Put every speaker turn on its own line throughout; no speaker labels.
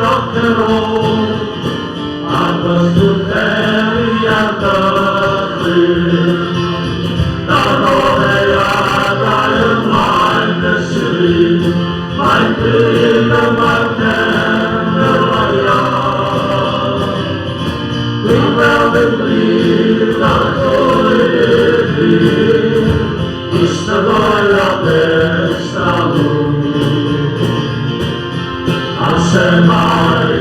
rock and roll, I was too heavy and dirty. Now know they are dying mindlessly, my freedom, my candle, we will believe that holy is the gloria dell'Istanbul. Se mai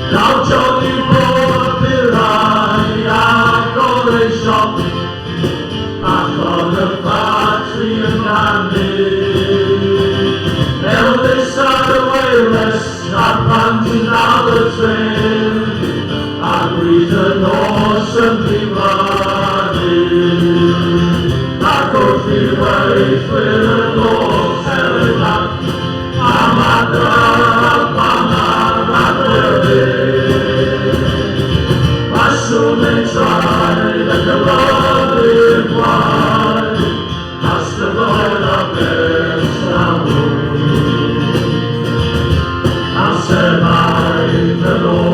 dal ciò ti porterai a correre shop a correre facci e grandi e they start wireless a punching out the train a breathe north and I could feel waves with the doors held up. I'm a girl, I soon may try that the world will fly past the void of Istanbul. I'll survive the Lord.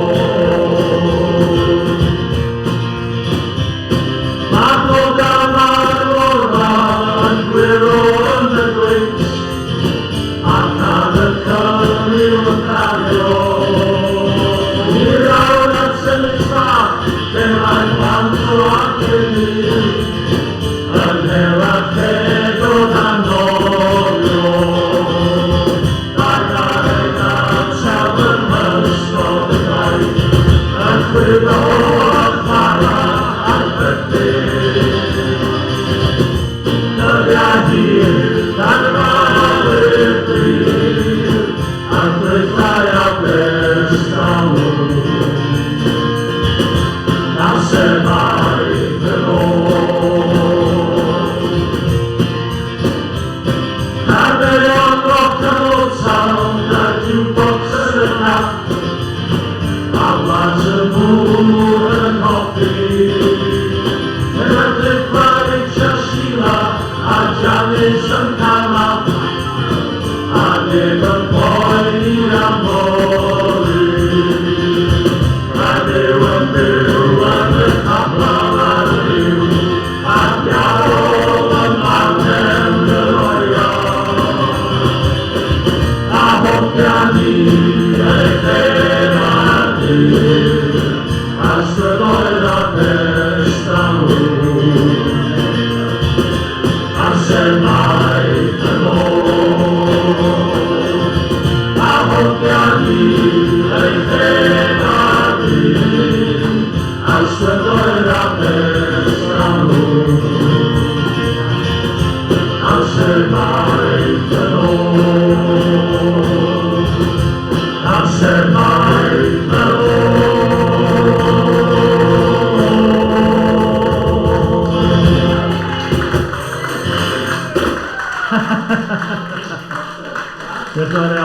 Det var det.